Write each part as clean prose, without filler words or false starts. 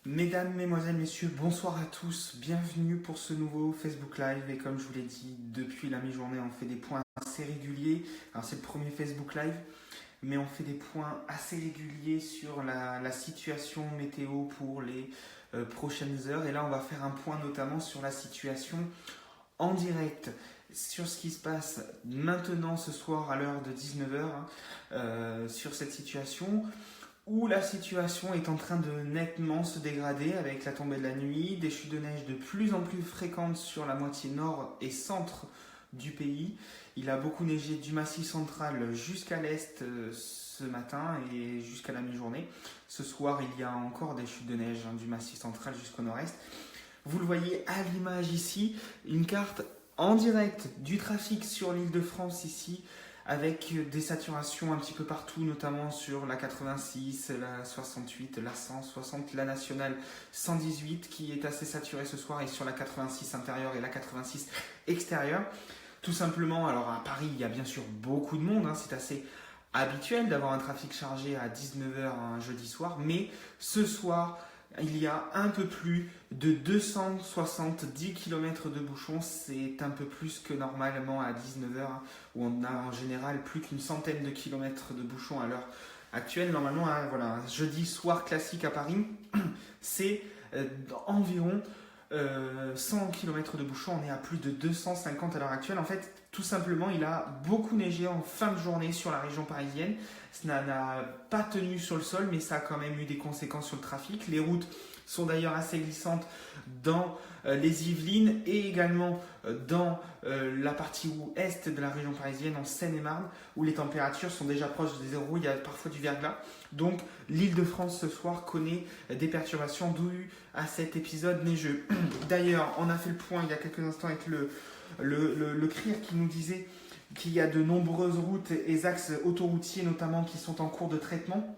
Mesdames, Mesdemoiselles, Messieurs, bonsoir à tous, bienvenue pour ce nouveau Facebook Live et comme je vous l'ai dit, depuis la mi-journée on fait des points assez réguliers, alors c'est le premier Facebook Live, mais on fait des points assez réguliers sur la situation météo pour les prochaines heures et là on va faire un point notamment sur la situation en direct, sur ce qui se passe maintenant ce soir à l'heure de 19h, sur cette situation où la situation est en train de nettement se dégrader avec la tombée de la nuit, des chutes de neige de plus en plus fréquentes sur la moitié nord et centre du pays. Il a beaucoup neigé du massif central jusqu'à l'est ce matin et jusqu'à la mi-journée. Ce soir, il y a encore des chutes de neige du massif central jusqu'au nord-est. Vous le voyez à l'image ici, une carte en direct du trafic sur l'île de France ici, avec des saturations un petit peu partout, notamment sur la 86, la 68, la 160, la nationale 118 qui est assez saturée ce soir et sur la 86 intérieure et la 86 extérieure. Tout simplement, alors à Paris, il y a bien sûr beaucoup de monde, c'est assez habituel d'avoir un trafic chargé à 19h un jeudi soir, mais ce soir, il y a un peu plus de 270 km de bouchons, c'est un peu plus que normalement à 19h, où on a en général plus qu'une centaine de kilomètres de bouchons à l'heure actuelle. Normalement, voilà, un jeudi soir classique à Paris, c'est environ 100 km de bouchons, on est à plus de 250 à l'heure actuelle. En fait, tout simplement, il a beaucoup neigé en fin de journée sur la région parisienne. Ça n'a pas tenu sur le sol, mais ça a quand même eu des conséquences sur le trafic. Les routes sont d'ailleurs assez glissantes dans les Yvelines et également dans la partie ouest de la région parisienne, en Seine-et-Marne, où les températures sont déjà proches des zéro, il y a parfois du verglas. Donc l'île de France ce soir connaît des perturbations dues à cet épisode neigeux. D'ailleurs, on a fait le point il y a quelques instants avec le CRIR qui nous disait qu'il y a de nombreuses routes et axes autoroutiers notamment qui sont en cours de traitement,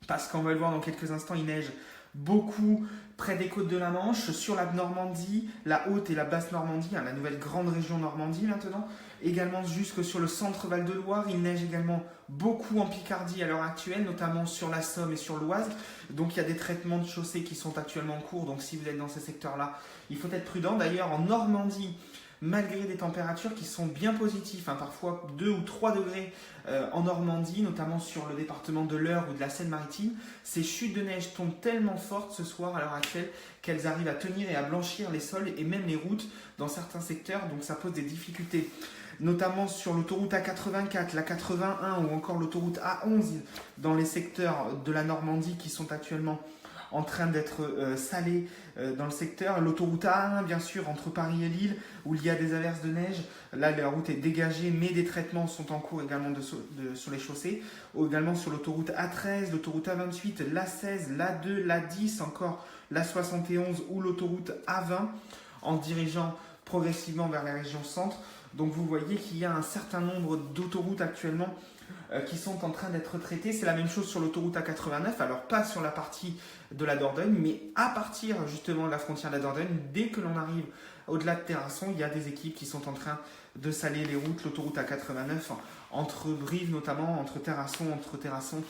parce qu'on va le voir dans quelques instants, il neige beaucoup près des côtes de la Manche, sur la Normandie, la haute et la basse Normandie, la nouvelle grande région Normandie maintenant, également jusque sur le centre Val-de-Loire. Il neige également beaucoup en Picardie à l'heure actuelle, notamment sur la Somme et sur l'Oise. Donc il y a des traitements de chaussées qui sont actuellement en cours, donc si vous êtes dans ces secteurs-là, il faut être prudent. D'ailleurs en Normandie, malgré des températures qui sont bien positives, parfois 2 ou 3 degrés en Normandie, notamment sur le département de l'Eure ou de la Seine-Maritime, ces chutes de neige tombent tellement fortes ce soir à l'heure actuelle qu'elles arrivent à tenir et à blanchir les sols et même les routes dans certains secteurs, donc ça pose des difficultés, notamment sur l'autoroute A84, la 81 ou encore l'autoroute A11 dans les secteurs de la Normandie qui sont actuellement en train d'être salés dans le secteur. L'autoroute A1, bien sûr, entre Paris et Lille, où il y a des averses de neige. Là, la route est dégagée, mais des traitements sont en cours également sur les chaussées. Ou également sur l'autoroute A13, l'autoroute A28, l'A16, l'A2, l'A10, encore l'A71 ou l'autoroute A20, en dirigeant progressivement vers la région centre. Donc vous voyez qu'il y a un certain nombre d'autoroutes actuellement qui sont en train d'être traitées. C'est la même chose sur l'autoroute A89, alors pas sur la partie de la Dordogne, mais à partir justement de la frontière de la Dordogne, dès que l'on arrive au-delà de Terrasson, il y a des équipes qui sont en train de saler les routes, l'autoroute A89, entre Brive notamment, entre Terrasson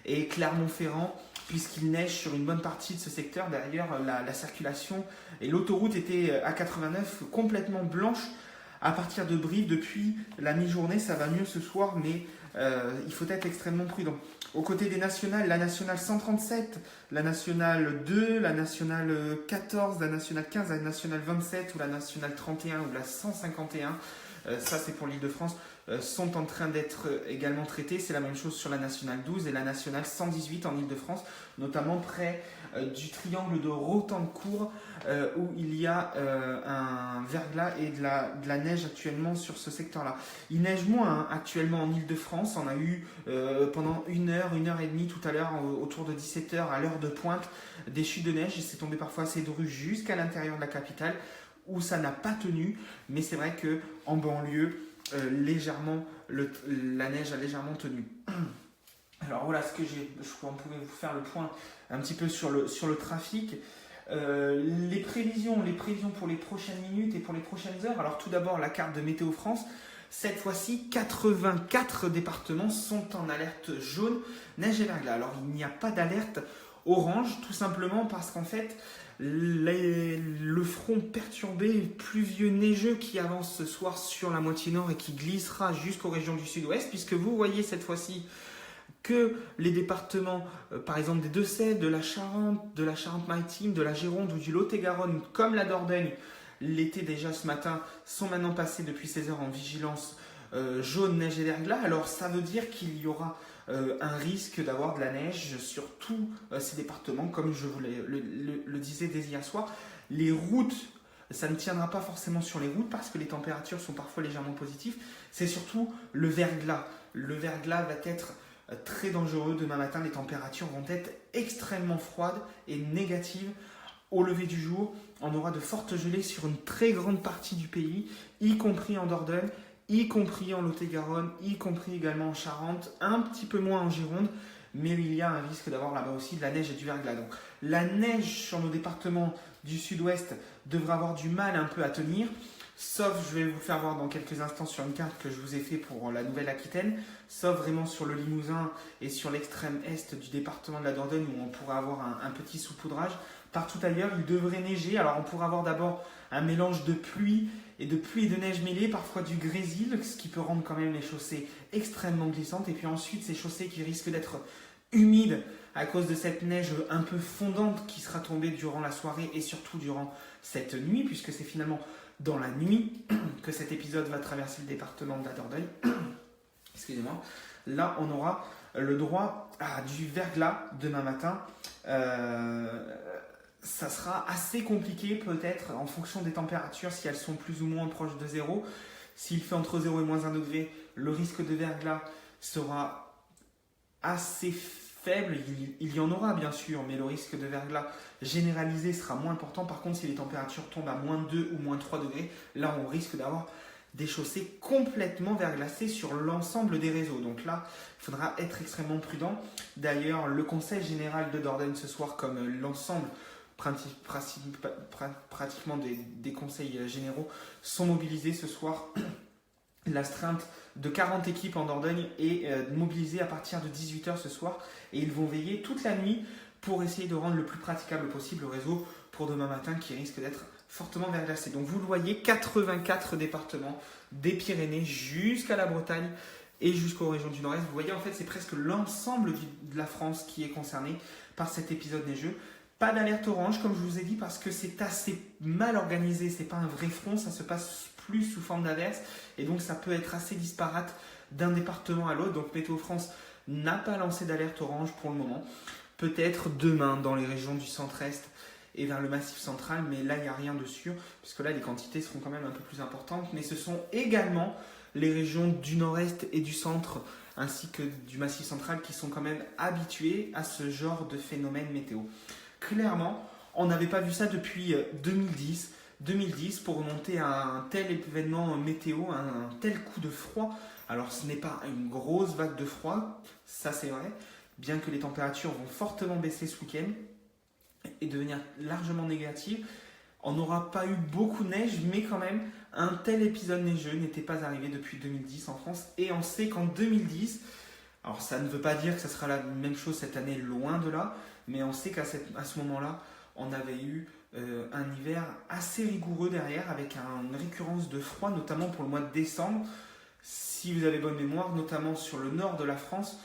et Clermont-Ferrand, puisqu'il neige sur une bonne partie de ce secteur. D'ailleurs, la circulation et l'autoroute était A89 complètement blanche à partir de Brive depuis la mi-journée. Ça va mieux ce soir, mais il faut être extrêmement prudent. Aux côtés des nationales, la nationale 137, la nationale 2, la nationale 14, la nationale 15, la nationale 27 ou la nationale 31 ou la 151, ça c'est pour l'Île-de-France, sont en train d'être également traitées. C'est la même chose sur la nationale 12 et la nationale 118 en Île-de-France, notamment près du triangle de Rotancourt, où il y a un verglas et de la neige actuellement sur ce secteur-là. Il neige moins actuellement en Île-de-France. On a eu pendant une heure et demie tout à l'heure, autour de 17h à l'heure de pointe, des chutes de neige. Et c'est tombé parfois assez dru jusqu'à l'intérieur de la capitale, où ça n'a pas tenu. Mais c'est vrai qu'en banlieue, la neige a légèrement tenu. Alors voilà ce que on pouvait vous faire le point un petit peu sur le trafic. Les prévisions pour les prochaines minutes et pour les prochaines heures. Alors tout d'abord la carte de Météo France Cette fois-ci, 84 départements sont en alerte jaune, neige et verglas. Alors, il n'y a pas d'alerte orange, tout simplement parce qu'en fait, le front perturbé, pluvieux, neigeux qui avance ce soir sur la moitié nord et qui glissera jusqu'aux régions du sud-ouest, puisque vous voyez cette fois-ci que les départements, par exemple des Deux-Sèvres, de la Charente-Maritime, de la Gironde ou du Lot-et-Garonne, comme la Dordogne, l'été déjà ce matin, sont maintenant passés depuis 16 heures en vigilance jaune, neige et verglas. Alors ça veut dire qu'il y aura un risque d'avoir de la neige sur tous ces départements, comme je vous le disais dès hier soir. Les routes, ça ne tiendra pas forcément sur les routes parce que les températures sont parfois légèrement positives. C'est surtout le verglas. Le verglas va être très dangereux demain matin. Les températures vont être extrêmement froides et négatives. Au lever du jour, on aura de fortes gelées sur une très grande partie du pays, y compris en Dordogne, y compris en Lot-et-Garonne, y compris également en Charente, un petit peu moins en Gironde, mais il y a un risque d'avoir là-bas aussi de la neige et du verglas. Donc, la neige sur nos départements du sud-ouest devrait avoir du mal un peu à tenir, sauf, je vais vous faire voir dans quelques instants sur une carte que je vous ai fait pour la Nouvelle-Aquitaine, sauf vraiment sur le Limousin et sur l'extrême est du département de la Dordogne où on pourrait avoir un petit saupoudrage. Partout ailleurs, il devrait neiger. Alors, on pourra avoir d'abord un mélange de pluie et de neige mêlée, parfois du grésil, ce qui peut rendre quand même les chaussées extrêmement glissantes. Et puis ensuite, ces chaussées qui risquent d'être humides à cause de cette neige un peu fondante qui sera tombée durant la soirée et surtout durant cette nuit, puisque c'est finalement dans la nuit que cet épisode va traverser le département de la Dordogne. Excusez-moi. Là, on aura le droit à du verglas demain matin. Ça sera assez compliqué peut-être en fonction des températures, si elles sont plus ou moins proches de zéro. S'il fait entre 0 et moins 1 degré, le risque de verglas sera assez faible. Il y en aura bien sûr, mais le risque de verglas généralisé sera moins important. Par contre, si les températures tombent à moins 2 ou moins 3 degrés, là on risque d'avoir des chaussées complètement verglacées sur l'ensemble des réseaux. Donc là, il faudra être extrêmement prudent. D'ailleurs, le Conseil général de Dordogne ce soir, comme l'ensemble pratiquement des conseils généraux, sont mobilisés ce soir. L'astreinte de 40 équipes en Dordogne est mobilisée à partir de 18h ce soir et ils vont veiller toute la nuit pour essayer de rendre le plus praticable possible le réseau pour demain matin qui risque d'être fortement verglacé. Donc vous le voyez, 84 départements des Pyrénées jusqu'à la Bretagne et jusqu'aux régions du Nord-Est. Vous voyez, en fait, c'est presque l'ensemble de la France qui est concerné par cet épisode neigeux. Pas d'alerte orange, comme je vous ai dit, parce que c'est assez mal organisé. C'est pas un vrai front, ça se passe plus sous forme d'averse. Et donc, ça peut être assez disparate d'un département à l'autre. Donc, Météo France n'a pas lancé d'alerte orange pour le moment. Peut-être demain dans les régions du centre-est et vers le massif central, mais là, il n'y a rien de sûr, puisque là, les quantités seront quand même un peu plus importantes. Mais ce sont également les régions du nord-est et du centre, ainsi que du massif central, qui sont quand même habitués à ce genre de phénomène météo. Clairement, on n'avait pas vu ça depuis 2010. 2010, pour remonter à un tel événement météo, un tel coup de froid. Alors, ce n'est pas une grosse vague de froid, ça c'est vrai, bien que les températures vont fortement baisser ce week-end et devenir largement négatives. On n'aura pas eu beaucoup de neige, mais quand même, un tel épisode neigeux n'était pas arrivé depuis 2010 en France. Et on sait qu'en 2010, alors ça ne veut pas dire que ça sera la même chose cette année, loin de là, mais on sait qu'à ce moment-là, on avait eu un hiver assez rigoureux derrière, avec une récurrence de froid, notamment pour le mois de décembre. Si vous avez bonne mémoire, notamment sur le nord de la France,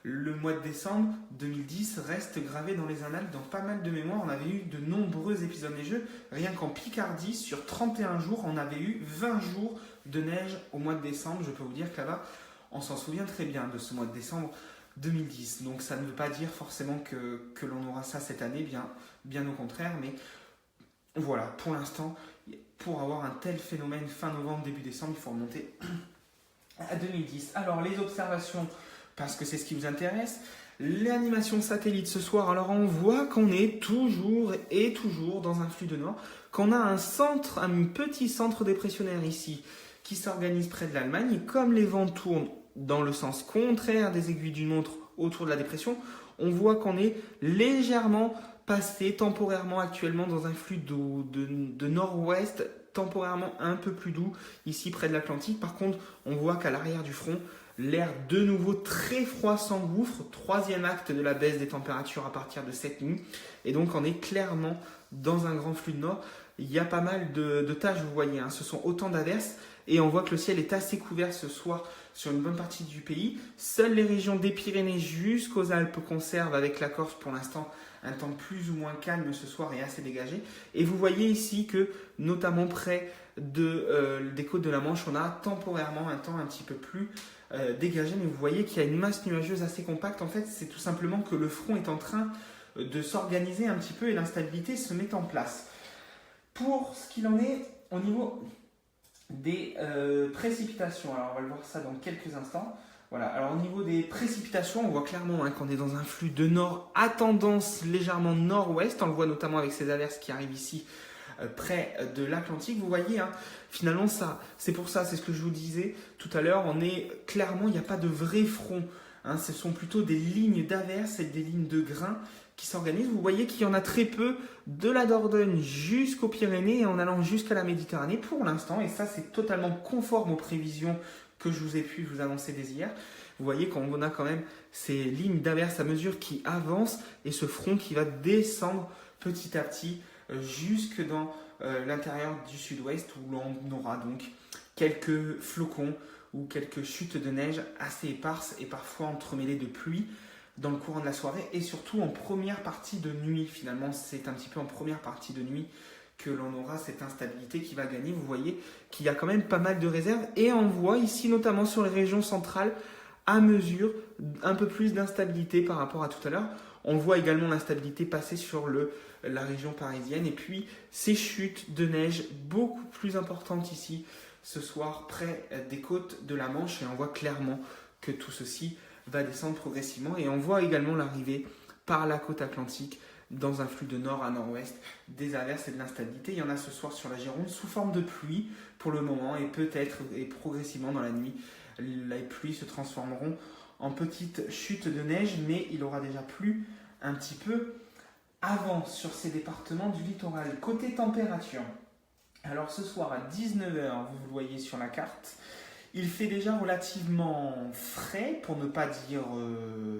le mois de décembre 2010 reste gravé dans les annales. Dans pas mal de mémoires, on avait eu de nombreux épisodes neigeux. Rien qu'en Picardie, sur 31 jours, on avait eu 20 jours de neige au mois de décembre. Je peux vous dire que là-bas, on s'en souvient très bien de ce mois de décembre 2010. Donc ça ne veut pas dire forcément que l'on aura ça cette année, bien au contraire. Mais voilà, pour l'instant, pour avoir un tel phénomène fin novembre, début décembre, il faut remonter à 2010. Alors les observations, parce que c'est ce qui vous intéresse, l'animation satellite ce soir. Alors on voit qu'on est toujours dans un flux de nord, qu'on a un petit centre dépressionnaire ici qui s'organise près de l'Allemagne, et comme les vents tournent dans le sens contraire des aiguilles d'une montre autour de la dépression, on voit qu'on est légèrement passé temporairement actuellement dans un flux de nord-ouest temporairement un peu plus doux ici près de l'Atlantique. Par contre, on voit qu'à l'arrière du front, l'air de nouveau très froid s'engouffre. Troisième acte de la baisse des températures à partir de cette nuit. Et donc, on est clairement dans un grand flux de nord. Il y a pas mal de taches, vous voyez, ce sont autant d'averses. Et on voit que le ciel est assez couvert ce soir sur une bonne partie du pays. Seules les régions des Pyrénées jusqu'aux Alpes conservent, avec la Corse pour l'instant, un temps plus ou moins calme ce soir et assez dégagé. Et vous voyez ici que, notamment près des côtes de la Manche, on a temporairement un temps un petit peu plus dégagé. Mais vous voyez qu'il y a une masse nuageuse assez compacte. En fait, c'est tout simplement que le front est en train de s'organiser un petit peu et l'instabilité se met en place. Pour ce qu'il en est au niveau des précipitations, alors on va le voir ça dans quelques instants. Voilà, alors au niveau des précipitations, on voit clairement qu'on est dans un flux de nord à tendance légèrement nord-ouest. On le voit notamment avec ces averses qui arrivent ici près de l'Atlantique. Vous voyez, finalement, c'est pour ça, c'est ce que je vous disais tout à l'heure, on est clairement, il n'y a pas de vrai front. Ce sont plutôt des lignes d'averses et des lignes de grains qui s'organisent. Vous voyez qu'il y en a très peu de la Dordogne jusqu'aux Pyrénées et en allant jusqu'à la Méditerranée pour l'instant. Et ça, c'est totalement conforme aux prévisions que je vous ai pu vous annoncer dès hier. Vous voyez qu'on a quand même ces lignes d'averses à mesure qui avancent et ce front qui va descendre petit à petit jusque dans l'intérieur du sud-ouest où l'on aura donc quelques flocons ou quelques chutes de neige assez éparses et parfois entremêlées de pluie dans le courant de la soirée et surtout en première partie de nuit. Finalement, c'est un petit peu en première partie de nuit que l'on aura cette instabilité qui va gagner. Vous voyez qu'il y a quand même pas mal de réserves et on voit ici notamment sur les régions centrales à mesure un peu plus d'instabilité par rapport à tout à l'heure. On voit également l'instabilité passer sur la région parisienne et puis ces chutes de neige beaucoup plus importantes ici ce soir près des côtes de la Manche et on voit clairement que tout ceci va descendre progressivement et on voit également l'arrivée par la côte atlantique dans un flux de nord à nord-ouest des averses et de l'instabilité. Il y en a ce soir sur la Gironde sous forme de pluie pour le moment et peut-être et progressivement dans la nuit les pluies se transformeront en petites chutes de neige mais il aura déjà plu un petit peu avant sur ces départements du littoral. Côté température, alors ce soir à 19h, vous le voyez sur la carte, il fait déjà relativement frais, pour ne pas dire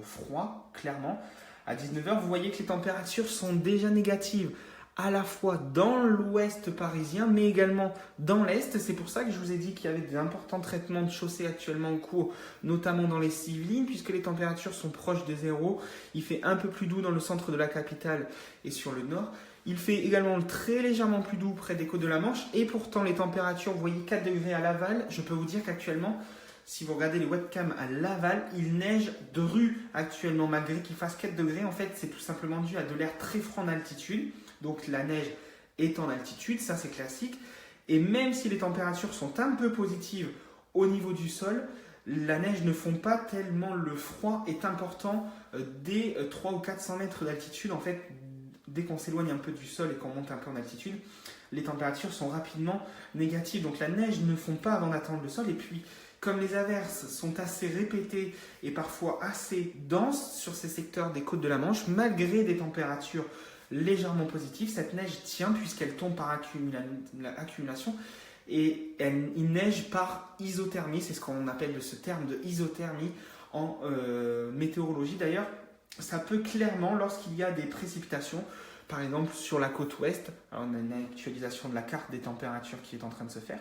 froid, clairement. À 19h, vous voyez que les températures sont déjà négatives, à la fois dans l'ouest parisien, mais également dans l'est. C'est pour ça que je vous ai dit qu'il y avait d'importants traitements de chaussée actuellement en cours, notamment dans les Yvelines, puisque les températures sont proches de zéro. Il fait un peu plus doux dans le centre de la capitale et sur le nord. Il fait également très légèrement plus doux près des côtes de la Manche. Et pourtant, les températures, vous voyez 4 degrés à Laval. Je peux vous dire qu'actuellement, si vous regardez les webcams à Laval, il neige de rue actuellement. Malgré qu'il fasse 4 degrés, en fait, c'est tout simplement dû à de l'air très froid en altitude. Donc la neige est en altitude, ça c'est classique. Et même si les températures sont un peu positives au niveau du sol, la neige ne fond pas tellement le froid est important dès 300 ou 400 mètres d'altitude. En fait, dès qu'on s'éloigne un peu du sol et qu'on monte un peu en altitude, les températures sont rapidement négatives. Donc la neige ne fond pas avant d'atteindre le sol. Et puis, comme les averses sont assez répétées et parfois assez denses sur ces secteurs des côtes de la Manche, malgré des températures légèrement positives, cette neige tient puisqu'elle tombe par accumulation et il neige par isothermie. C'est ce qu'on appelle ce terme de isothermie en météorologie. D'ailleurs, ça peut clairement, lorsqu'il y a des précipitations, par exemple sur la côte ouest, alors on a une actualisation de la carte des températures qui est en train de se faire,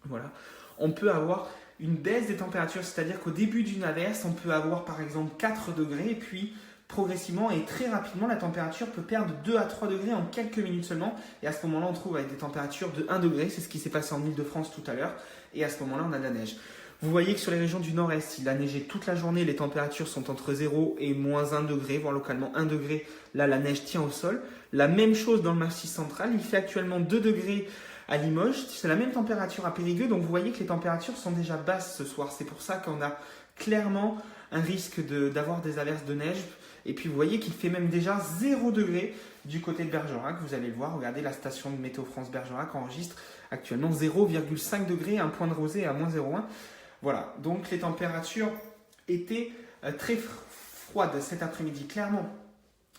voilà, on peut avoir une baisse des températures, c'est-à-dire qu'au début d'une averse, on peut avoir par exemple 4 degrés et puis progressivement et très rapidement, la température peut perdre 2 à 3 degrés en quelques minutes seulement. Et à ce moment-là, on trouve avec des températures de 1 degré. C'est ce qui s'est passé en Ile-de-France tout à l'heure. Et à ce moment-là, on a de la neige. Vous voyez que sur les régions du nord-est, il a neigé toute la journée. Les températures sont entre 0 et moins 1 degré, voire localement 1 degré. Là, la neige tient au sol. La même chose dans le Massif central. Il fait actuellement 2 degrés à Limoges. C'est la même température à Périgueux. Donc vous voyez que les températures sont déjà basses ce soir. C'est pour ça qu'on a clairement un risque d'avoir des averses de neige. Et puis vous voyez qu'il fait même déjà 0 degré du côté de Bergerac. Vous allez le voir, regardez, la station de Météo France Bergerac enregistre actuellement 0,5 degré, un point de rosée à moins 0,1. Voilà, donc les températures étaient très froides cet après-midi, clairement.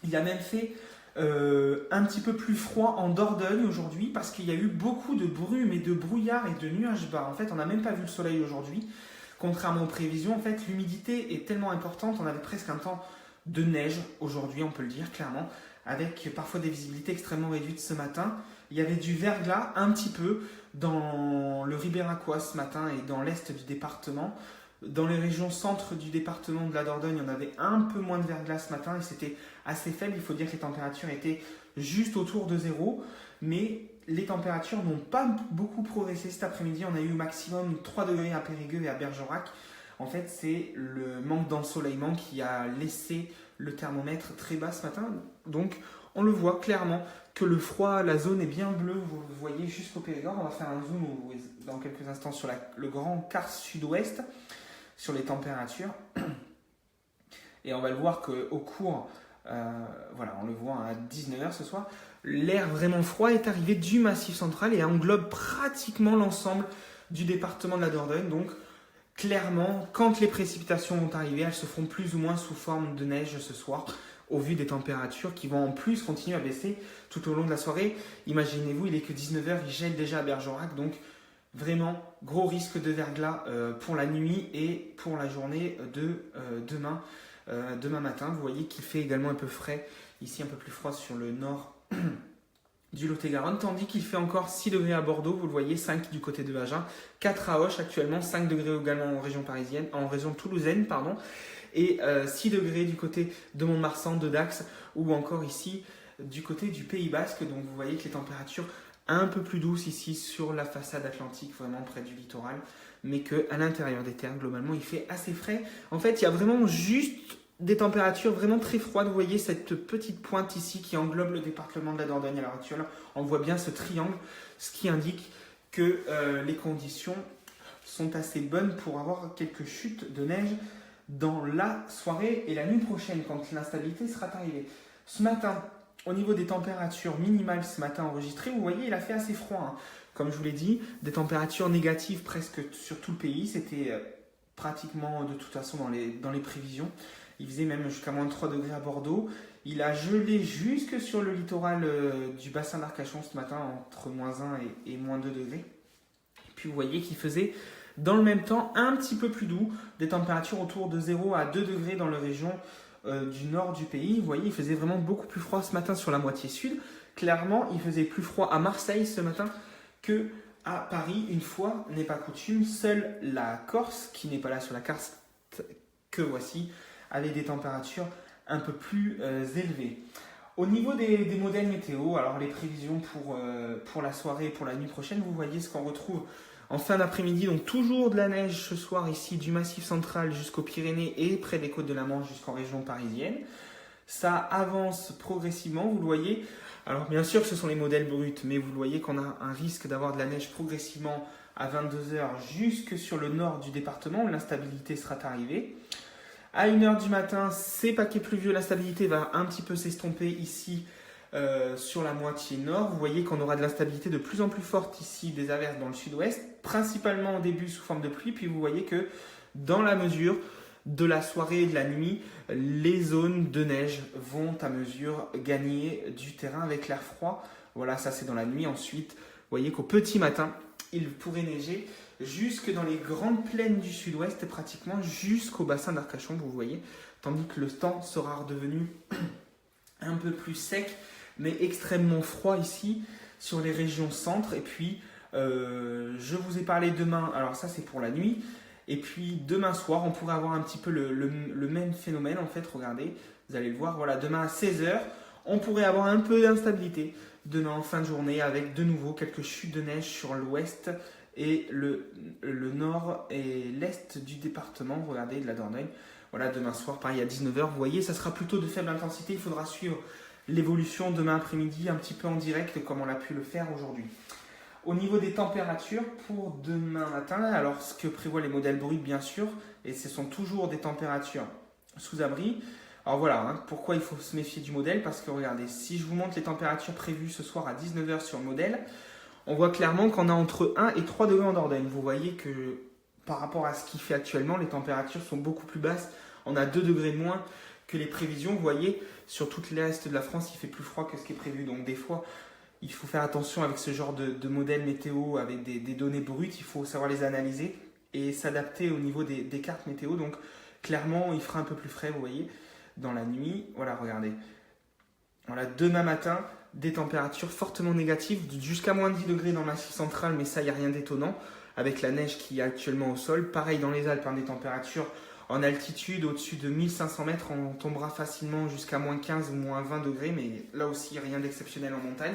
Il a même fait Un petit peu plus froid en Dordogne aujourd'hui parce qu'il y a eu beaucoup de brume et de brouillard et de nuages bas. En fait, on n'a même pas vu le soleil aujourd'hui. Contrairement aux prévisions, en fait, l'humidité est tellement importante. On avait presque un temps de neige aujourd'hui, on peut le dire clairement, avec parfois des visibilités extrêmement réduites ce matin. Il y avait du verglas un petit peu dans le Ribéracois ce matin et dans l'est du département. Dans les régions centre du département de la Dordogne, on avait un peu moins de verglas ce matin et c'était assez faible. Il faut dire que les températures étaient juste autour de zéro, mais les températures n'ont pas beaucoup progressé cet après-midi. On a eu au maximum 3 degrés à Périgueux et à Bergerac. En fait, c'est le manque d'ensoleillement qui a laissé le thermomètre très bas ce matin. Donc, on le voit clairement que le froid, la zone est bien bleue. Vous le voyez jusqu'au Périgord. On va faire un zoom dans quelques instants sur le grand quart sud-ouest, sur les températures. Et on va le voir qu'au cours, voilà, on le voit à 19h ce soir, l'air vraiment froid est arrivé du Massif central et englobe pratiquement l'ensemble du département de la Dordogne. Donc, clairement, quand les précipitations vont arriver, elles se feront plus ou moins sous forme de neige ce soir, au vu des températures qui vont en plus continuer à baisser tout au long de la soirée. Imaginez-vous, il est que 19h, il gèle déjà à Bergerac, donc vraiment gros risque de verglas pour la nuit et pour la journée de demain matin. Vous voyez qu'il fait également un peu frais, ici un peu plus froid sur le nord du Lot-et-Garonne, tandis qu'il fait encore 6 degrés à Bordeaux, vous le voyez, 5 du côté de Agen, 4 à Auch actuellement, 5 degrés également en région toulousaine, et 6 degrés du côté de Mont-de-Marsan, de Dax, ou encore ici du côté du Pays Basque. Donc vous voyez que les températures un peu plus douces ici sur la façade atlantique, vraiment près du littoral, mais qu'à l'intérieur des terres, globalement, il fait assez frais. En fait, il y a vraiment juste des températures vraiment très froides. Vous voyez cette petite pointe ici qui englobe le département de la Dordogne à l'heure actuelle. On voit bien ce triangle, ce qui indique que les conditions sont assez bonnes pour avoir quelques chutes de neige dans la soirée et la nuit prochaine quand l'instabilité sera arrivée. Ce matin, au niveau des températures minimales ce matin enregistrées, vous voyez, il a fait assez froid. Hein. Comme je vous l'ai dit, des températures négatives presque sur tout le pays. C'était pratiquement de toute façon dans les prévisions. Il faisait même jusqu'à moins 3 degrés à Bordeaux. Il a gelé jusque sur le littoral du bassin d'Arcachon ce matin, entre moins 1 et moins 2 degrés. Et puis vous voyez qu'il faisait dans le même temps un petit peu plus doux, des températures autour de 0 à 2 degrés dans la région du nord du pays. Vous voyez, il faisait vraiment beaucoup plus froid ce matin sur la moitié sud. Clairement, il faisait plus froid à Marseille ce matin que à Paris. Une fois n'est pas coutume, seule la Corse, qui n'est pas là sur la carte que voici, avait des températures un peu plus élevées. Au niveau des modèles météo, alors les prévisions pour la soirée et pour la nuit prochaine, vous voyez ce qu'on retrouve en fin d'après-midi. Donc toujours de la neige ce soir ici du Massif central jusqu'aux Pyrénées et près des côtes de la Manche jusqu'en région parisienne. Ça avance progressivement, vous le voyez. Alors bien sûr ce sont les modèles bruts, mais vous le voyez qu'on a un risque d'avoir de la neige progressivement à 22h jusque sur le nord du département où l'instabilité sera arrivée. À 1h du matin, c'est paquet pluvieux, la stabilité va un petit peu s'estomper ici sur la moitié nord. Vous voyez qu'on aura de l'instabilité de plus en plus forte ici, des averses dans le sud-ouest, principalement au début sous forme de pluie. Puis vous voyez que dans la mesure de la soirée et de la nuit, les zones de neige vont à mesure gagner du terrain avec l'air froid. Voilà, ça c'est dans la nuit. Ensuite, vous voyez qu'au petit matin, il pourrait neiger jusque dans les grandes plaines du sud-ouest, pratiquement jusqu'au bassin d'Arcachon, vous voyez, tandis que le temps sera redevenu un peu plus sec, mais extrêmement froid ici, sur les régions centre. Et puis, je vous ai parlé demain, alors ça c'est pour la nuit, et puis demain soir, on pourrait avoir un petit peu le même phénomène, en fait, regardez, vous allez le voir, voilà, demain à 16h, on pourrait avoir un peu d'instabilité, demain en fin de journée, avec de nouveau quelques chutes de neige sur l'ouest, et le nord et l'est du département, regardez, de la Dordogne. Voilà, demain soir, pareil, à 19h, vous voyez, ça sera plutôt de faible intensité. Il faudra suivre l'évolution demain après-midi, un petit peu en direct, comme on a pu le faire aujourd'hui. Au niveau des températures, pour demain matin, alors ce que prévoient les modèles bruts, bien sûr, et ce sont toujours des températures sous abri. Alors voilà, hein, pourquoi il faut se méfier du modèle, parce que regardez, si je vous montre les températures prévues ce soir à 19h sur le modèle, on voit clairement qu'on a entre 1 et 3 degrés en Dordogne. Vous voyez que par rapport à ce qu'il fait actuellement, les températures sont beaucoup plus basses. On a 2 degrés de moins que les prévisions. Vous voyez, sur toute l'est de la France, il fait plus froid que ce qui est prévu. Donc des fois, il faut faire attention avec ce genre de modèle météo, avec des données brutes. Il faut savoir les analyser et s'adapter au niveau des cartes météo. Donc clairement, il fera un peu plus frais, vous voyez, dans la nuit. Voilà, regardez. Voilà, demain matin, des températures fortement négatives, jusqu'à moins 10 degrés dans le Massif central, mais ça, il n'y a rien d'étonnant, avec la neige qui est actuellement au sol. Pareil dans les Alpes, des températures en altitude, au-dessus de 1500 mètres, on tombera facilement jusqu'à moins 15 ou moins 20 degrés, mais là aussi, rien d'exceptionnel en montagne.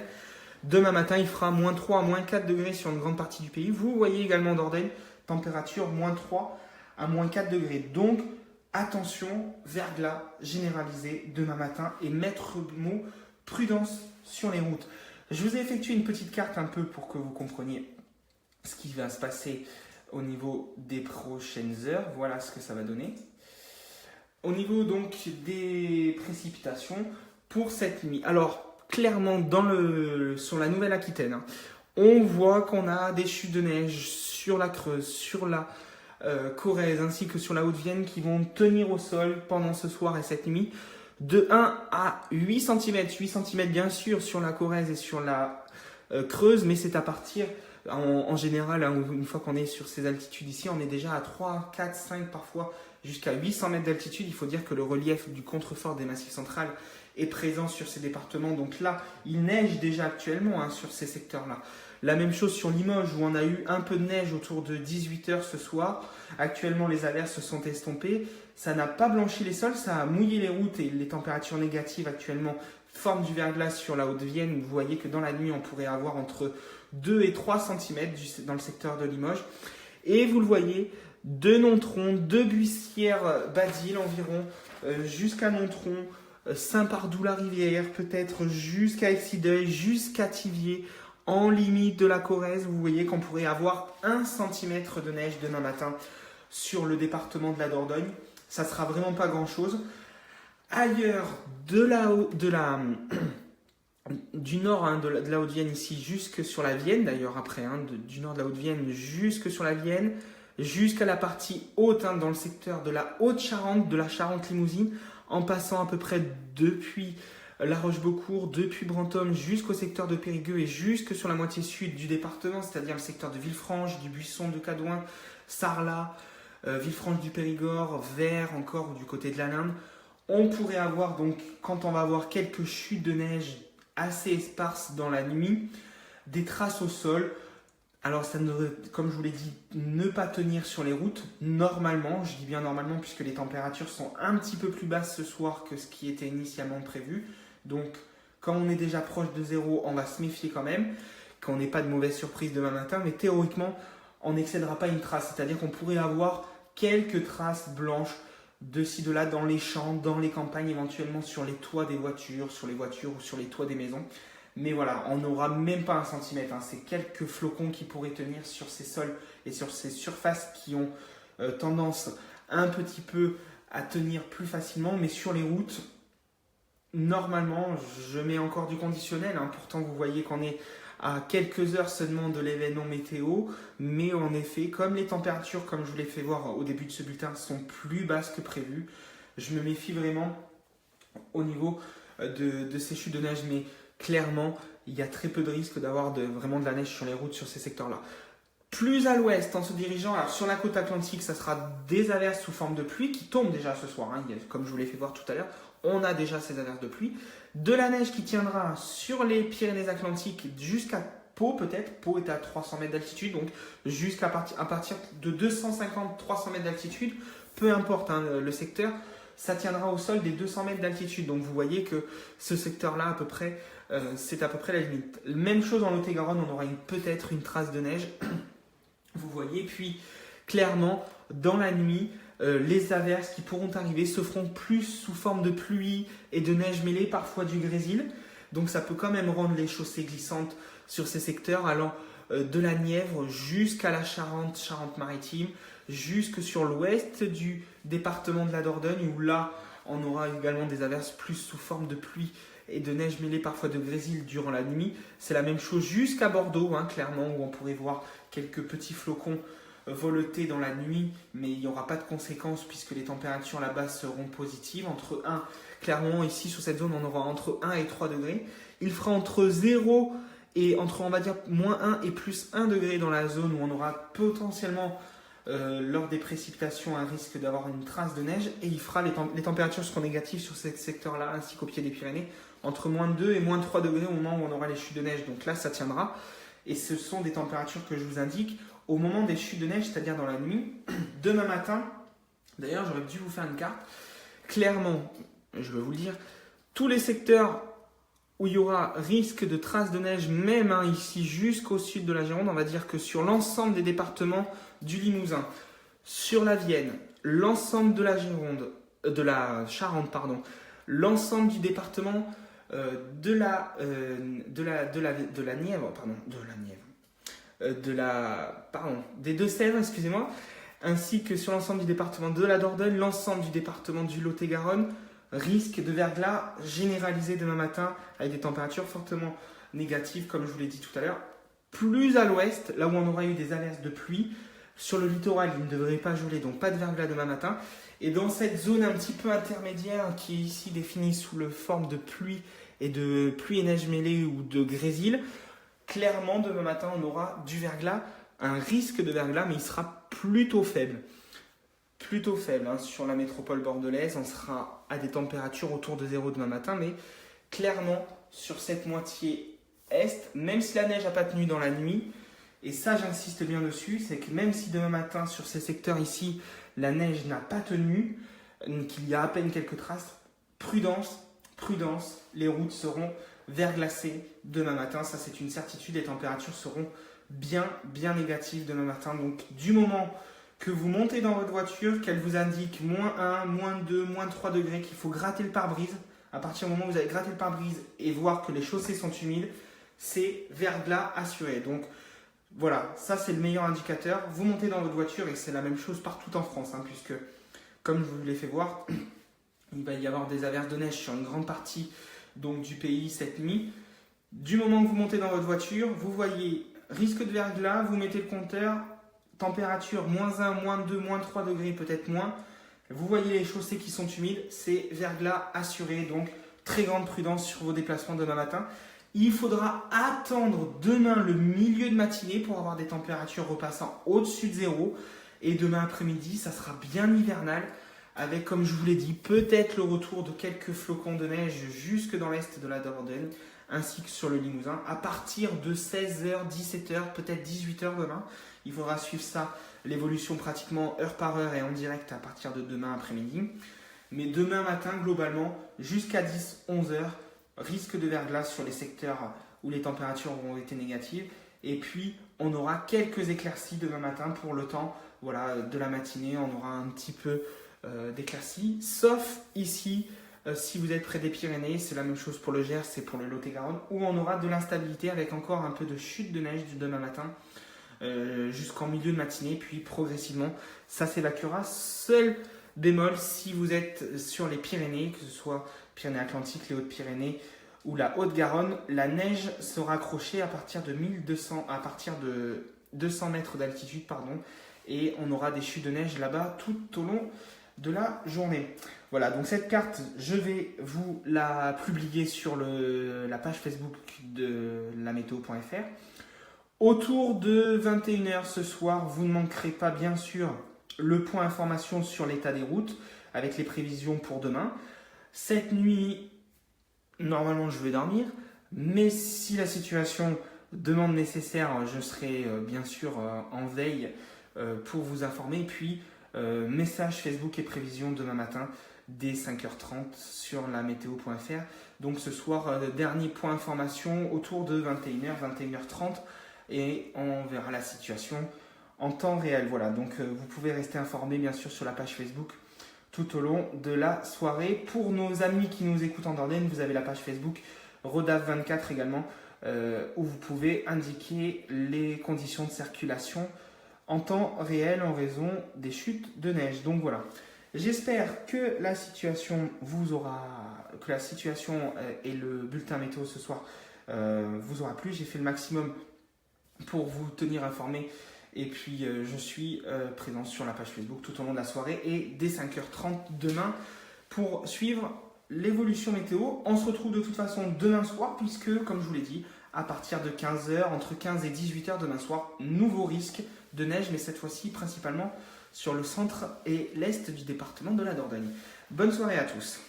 Demain matin, il fera moins 3 à moins 4 degrés sur une grande partie du pays. Vous voyez également Dordogne, température moins 3 à moins 4 degrés. Donc, attention, verglas généralisé demain matin et maître mot, prudence sur les routes. Je vous ai effectué une petite carte un peu pour que vous compreniez ce qui va se passer au niveau des prochaines heures. Voilà ce que ça va donner. Au niveau donc des précipitations pour cette nuit. Alors, clairement, sur la Nouvelle-Aquitaine, on voit qu'on a des chutes de neige sur la Creuse, sur la Corrèze ainsi que sur la Haute-Vienne qui vont tenir au sol pendant ce soir et cette nuit de 1 à 8 cm. 8 cm bien sûr sur la Corrèze et sur la Creuse, mais c'est à partir, en général, une fois qu'on est sur ces altitudes ici, on est déjà à 3, 4, 5 parfois jusqu'à 800 mètres d'altitude. Il faut dire que le relief du contrefort des Massifs centrales est présent sur ces départements. Donc là, il neige déjà actuellement sur ces secteurs-là. La même chose sur Limoges où on a eu un peu de neige autour de 18h ce soir. Actuellement, les averses se sont estompées. Ça n'a pas blanchi les sols, ça a mouillé les routes et les températures négatives actuellement forment du verglas sur la Haute-Vienne. Vous voyez que dans la nuit, on pourrait avoir entre 2 et 3 cm dans le secteur de Limoges. Et vous le voyez, de Nontron, de Buissière-Badille environ, jusqu'à Nontron, Saint-Pardoux-la-Rivière, peut-être jusqu'à Excideuil, jusqu'à Thiviers, en limite de la Corrèze. Vous voyez qu'on pourrait avoir 1 cm de neige demain matin sur le département de la Dordogne. Ça ne sera vraiment pas grand-chose. Ailleurs du nord de la Haute-Vienne ici, jusque sur la Vienne, d'ailleurs après, du nord de la Haute-Vienne jusque sur la Vienne, jusqu'à la partie haute, dans le secteur de la Haute-Charente, de la Charente-Limousine, en passant à peu près depuis La Roche-Beaucourt, depuis Brantôme jusqu'au secteur de Périgueux et jusque sur la moitié sud du département, c'est-à-dire le secteur de Villefranche, du Buisson, de Cadouin, Sarlat, Villefranche du Périgord, Vers encore du côté de la Linde. On pourrait avoir donc, quand on va avoir quelques chutes de neige assez éparses dans la nuit, des traces au sol. Alors ça ne, comme je vous l'ai dit, ne pas tenir sur les routes normalement, je dis bien normalement puisque les températures sont un petit peu plus basses ce soir que ce qui était initialement prévu. Donc quand on est déjà proche de zéro, on va se méfier quand même, qu'on n'ait pas de mauvaise surprise demain matin, mais théoriquement on n'excédera pas une trace, c'est-à-dire qu'on pourrait avoir quelques traces blanches de ci, de là, dans les champs, dans les campagnes, éventuellement sur les toits des voitures, sur les voitures ou sur les toits des maisons. Mais voilà, on n'aura même pas 1 centimètre. C'est quelques flocons qui pourraient tenir sur ces sols et sur ces surfaces qui ont tendance un petit peu à tenir plus facilement. Mais sur les routes, normalement, je mets encore du conditionnel. Pourtant, vous voyez qu'on est à quelques heures seulement de l'événement météo. Mais en effet, comme les températures, comme je vous l'ai fait voir au début de ce bulletin, sont plus basses que prévu, je me méfie vraiment au niveau de ces chutes de neige. Mais clairement, il y a très peu de risques d'avoir vraiment de la neige sur les routes sur ces secteurs-là. Plus à l'ouest, en se dirigeant sur la côte atlantique, ça sera des averses sous forme de pluie qui tombent déjà ce soir. Comme je vous l'ai fait voir tout à l'heure, on a déjà ces averses de pluie. De la neige qui tiendra sur les Pyrénées-Atlantiques jusqu'à Pau peut-être. Pau est à 300 mètres d'altitude, donc à partir de 250-300 mètres d'altitude, peu importe le secteur, ça tiendra au sol des 200 mètres d'altitude. Donc vous voyez que ce secteur-là, à peu près, c'est à peu près la limite. Même chose en Lot-et-Garonne, on aura peut-être une trace de neige. Vous voyez, puis clairement, dans la nuit, les averses qui pourront arriver se feront plus sous forme de pluie et de neige mêlée, parfois du grésil. Donc ça peut quand même rendre les chaussées glissantes sur ces secteurs, allant de la Nièvre jusqu'à la Charente, Charente-Maritime, jusque sur l'ouest du département de la Dordogne, où là, on aura également des averses plus sous forme de pluie et de neige mêlée, parfois de grésil durant la nuit. C'est la même chose jusqu'à Bordeaux, clairement, où on pourrait voir quelques petits flocons voleter dans la nuit, mais il n'y aura pas de conséquences puisque les températures là-bas seront positives. Clairement ici sur cette zone, on aura entre 1 et 3 degrés. Il fera entre 0 et entre, on va dire, moins 1 et plus 1 degré dans la zone où on aura potentiellement, lors des précipitations, un risque d'avoir une trace de neige. Et les températures seront négatives sur ce secteur-là, ainsi qu'au pied des Pyrénées, entre moins 2 et moins 3 degrés au moment où on aura les chutes de neige. Donc là, ça tiendra. Et ce sont des températures que je vous indique au moment des chutes de neige, c'est-à-dire dans la nuit. Demain matin, d'ailleurs, j'aurais dû vous faire une carte. Clairement, je vais vous le dire, tous les secteurs où il y aura risque de traces de neige, même ici jusqu'au sud de la Gironde, on va dire que sur l'ensemble des départements du Limousin, sur la Vienne, l'ensemble de la Gironde, de la Charente, pardon, l'ensemble du département de la Nièvre, des Deux-Sèvres, excusez-moi, ainsi que sur l'ensemble du département de la Dordogne, l'ensemble du département du Lot-et-Garonne, risque de verglas généralisé demain matin avec des températures fortement négatives, comme je vous l'ai dit tout à l'heure. Plus à l'ouest, là où on aura eu des averses de pluie, sur le littoral, il ne devrait pas geler, donc pas de verglas demain matin. Et dans cette zone un petit peu intermédiaire qui est ici définie sous la forme de pluie et neige mêlée ou de grésil, clairement demain matin on aura du verglas, un risque de verglas, mais il sera plutôt faible. Sur la métropole bordelaise, on sera à des températures autour de 0 demain matin, mais clairement sur cette moitié est, même si la neige n'a pas tenu dans la nuit, et ça j'insiste bien dessus, c'est que même si demain matin sur ces secteurs ici, la neige n'a pas tenu, qu'il y a à peine quelques traces, prudence, les routes seront verglacées demain matin, ça c'est une certitude, les températures seront bien négatives demain matin, donc du moment que vous montez dans votre voiture, qu'elle vous indique moins 1, moins 2, moins 3 degrés, qu'il faut gratter le pare-brise. À partir du moment où vous avez gratté le pare-brise et voir que les chaussées sont humides, c'est verglas assuré. Donc voilà, ça c'est le meilleur indicateur. Vous montez dans votre voiture et c'est la même chose partout en France, puisque comme je vous l'ai fait voir, il va y avoir des averses de neige sur une grande partie donc, du pays cette nuit. Du moment que vous montez dans votre voiture, vous voyez risque de verglas, vous mettez le compteur, température moins 1, moins 2, moins 3 degrés, peut-être moins. Vous voyez les chaussées qui sont humides, c'est verglas assuré. Donc, très grande prudence sur vos déplacements demain matin. Il faudra attendre demain le milieu de matinée pour avoir des températures repassant au-dessus de 0. Et demain après-midi, ça sera bien hivernal avec, comme je vous l'ai dit, peut-être le retour de quelques flocons de neige jusque dans l'est de la Dordogne, ainsi que sur le Limousin, à partir de 16h, 17h, peut-être 18h demain. Il faudra suivre ça, l'évolution pratiquement heure par heure et en direct à partir de demain après-midi. Mais demain matin, globalement, jusqu'à 10-11 heures, risque de verglas sur les secteurs où les températures auront été négatives. Et puis, on aura quelques éclaircies demain matin pour le temps de la matinée. On aura un petit peu d'éclaircies, sauf ici, si vous êtes près des Pyrénées, c'est la même chose pour le Gers, c'est pour le Lot-et-Garonne, où on aura de l'instabilité avec encore un peu de chute de neige du demain matin. Jusqu'en milieu de matinée, puis progressivement ça s'évacuera. Seul bémol, si vous êtes sur les Pyrénées, que ce soit Pyrénées-Atlantiques, les Hautes-Pyrénées ou la Haute-Garonne, la neige sera accrochée à partir de 200 mètres d'altitude, et on aura des chutes de neige là-bas tout au long de la journée. Voilà, donc cette carte, je vais vous la publier sur la page Facebook de lameteo.fr. Autour de 21h ce soir, vous ne manquerez pas bien sûr le point information sur l'état des routes avec les prévisions pour demain. Cette nuit, normalement je vais dormir, mais si la situation demande nécessaire, je serai bien sûr en veille pour vous informer. Puis message Facebook et prévisions demain matin dès 5h30 sur la météo.fr. Donc ce soir, dernier point information autour de 21h30. Et on verra la situation en temps réel. Voilà, donc vous pouvez rester informé bien sûr sur la page Facebook tout au long de la soirée. Pour nos amis qui nous écoutent en Dordogne, vous avez la page Facebook Rodaf24 également, où vous pouvez indiquer les conditions de circulation en temps réel en raison des chutes de neige. Donc voilà, j'espère que la situation et le bulletin météo ce soir vous aura plu. J'ai fait le maximum pour vous tenir informé Et puis je suis présent sur la page Facebook tout au long de la soirée et dès 5h30 demain pour suivre l'évolution météo. On se retrouve de toute façon demain soir puisque, comme je vous l'ai dit, à partir de 15h, entre 15 et 18h demain soir, nouveau risque de neige, mais cette fois-ci principalement sur le centre et l'est du département de la Dordogne. Bonne soirée à tous.